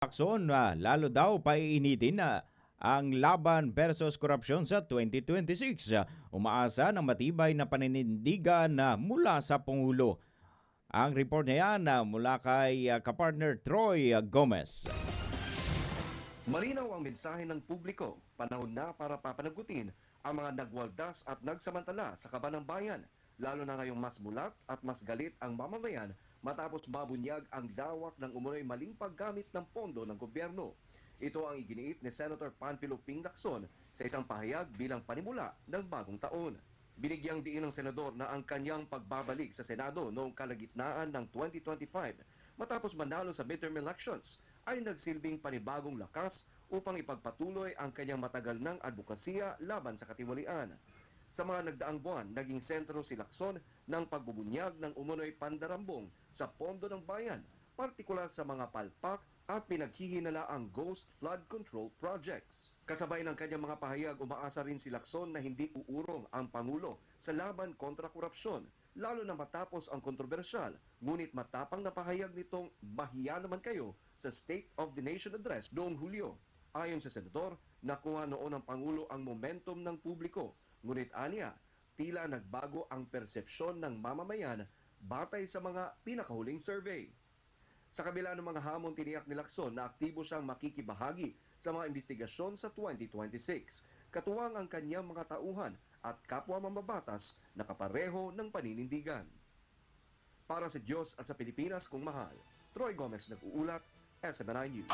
Lacson na lalo daw paiinitin na ang laban versus korupsyon sa 2026. Umaasa ng matibay na paninindigan na mula sa Pangulo. Ang report niya yan mula kay kapartner Troy Gomez. Malinaw ang mensahe ng publiko, panahon na para papanagutin ang mga nagwaldas at nagsamantala sa kaban ng bayan, lalo na ngayong mas mulat at mas galit ang mamamayan matapos mabunyag ang lawak ng umunoy maling paggamit ng pondo ng gobyerno. Ito ang iginiit ni Senator Panfilo Ping Lacson sa isang pahayag bilang panimula ng bagong taon. Binigyang diin ng senador na ang kanyang pagbabalik sa Senado noong kalagitnaan ng 2025 matapos manalo sa midterm elections ay nagsilbing panibagong lakas upang ipagpatuloy ang kanyang matagal ng advokasya laban sa katiwalian. Sa mga nagdaang buwan, naging sentro si Lacson ng pagbubunyag ng umunoy pandarambong sa pondo ng bayan, partikular sa mga palpak at pinaghihinalaang ghost flood control projects. Kasabay ng kanyang mga pahayag, umaasa rin si Lacson na hindi uurong ang Pangulo sa laban kontra korupsyon, lalo na matapos ang kontrobersyal, ngunit matapang na pahayag nitong bahiya naman kayo sa State of the Nation Address noong Hulyo. Ayon sa senador, nakuha noon ng Pangulo ang momentum ng publiko, ngunit aniya, tila nagbago ang persepsyon ng mamamayan batay sa mga pinakahuling survey. Sa kabila ng mga hamon, tiniyak ni Lacson na aktibo siyang makikibahagi sa mga investigasyon sa 2026. Katuwang ang kanyang mga tauhan at kapwa mambabatas na kapareho ng paninindigan. Para sa Diyos at sa Pilipinas kung mahal, Troy Gomez nag-uulat, SMNI News.